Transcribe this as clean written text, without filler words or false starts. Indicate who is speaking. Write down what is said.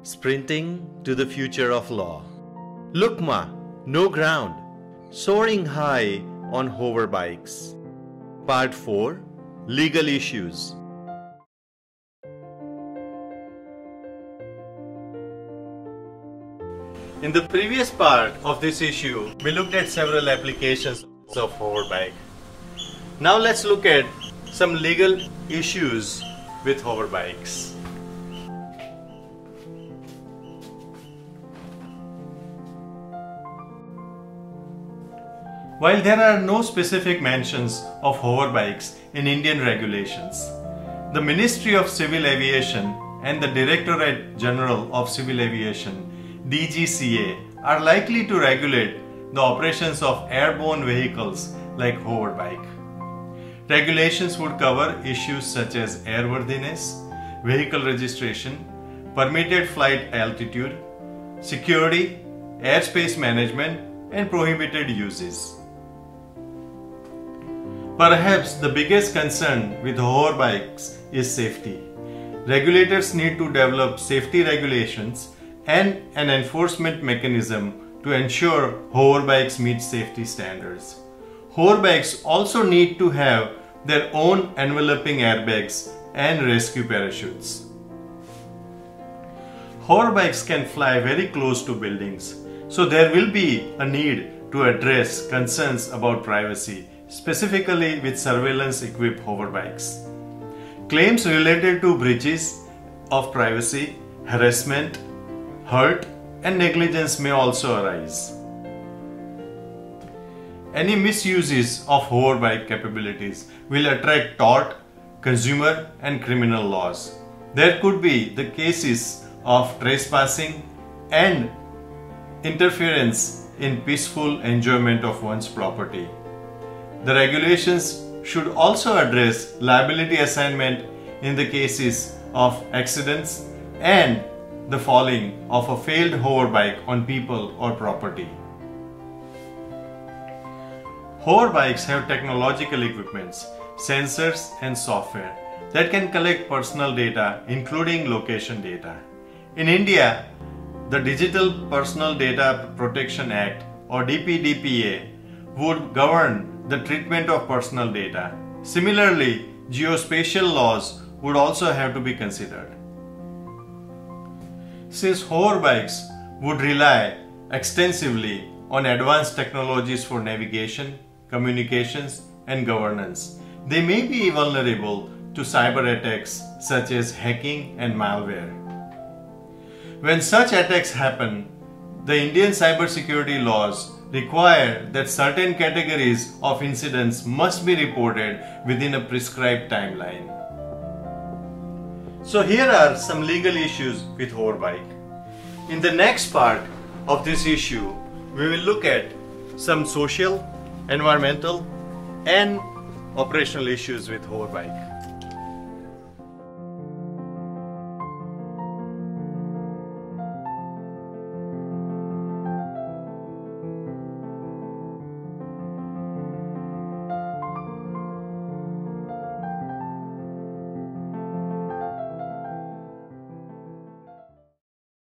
Speaker 1: Sprinting to the future of law. Look ma, no ground. Soaring high on hoverbikes. Part 4. Legal issues. In the previous part of this issue, we looked at several applications of hoverbike. Now let's look at some legal issues with hoverbikes. While there are no specific mentions of hoverbikes in Indian regulations, the Ministry of Civil Aviation and the Directorate General of Civil Aviation DGCA are likely to regulate the operations of airborne vehicles like hoverbike. Regulations would cover issues such as airworthiness, vehicle registration, permitted flight altitude, security, airspace management, and prohibited uses. Perhaps the biggest concern with hoverbikes is safety. Regulators need to develop safety regulations and an enforcement mechanism to ensure hoverbikes meet safety standards. Hoverbikes also need to have their own enveloping airbags and rescue parachutes. Hoverbikes can fly very close to buildings, so there will be a need to address concerns about privacy, specifically with surveillance-equipped hoverbikes. Claims related to breaches of privacy, harassment, hurt, and negligence may also arise. Any misuses of hoverbike capabilities will attract tort, consumer, and criminal laws. There could be the cases of trespassing and interference in peaceful enjoyment of one's property. The regulations should also address liability assignment in the cases of accidents and the falling of a failed hoverbike on people or property. Hoverbikes have technological equipments, sensors and software that can collect personal data, including location data. In India, the Digital Personal Data Protection Act or DPDPA would govern the treatment of personal data. Similarly, geospatial laws would also have to be considered. Since hoverbikes would rely extensively on advanced technologies for navigation, communications, and governance, they may be vulnerable to cyber attacks such as hacking and malware. When such attacks happen, the Indian cybersecurity laws require that certain categories of incidents must be reported within a prescribed timeline. So here are some legal issues with hoverbike. In the next part of this issue, we will look at some social, environmental, and operational issues with hoverbike.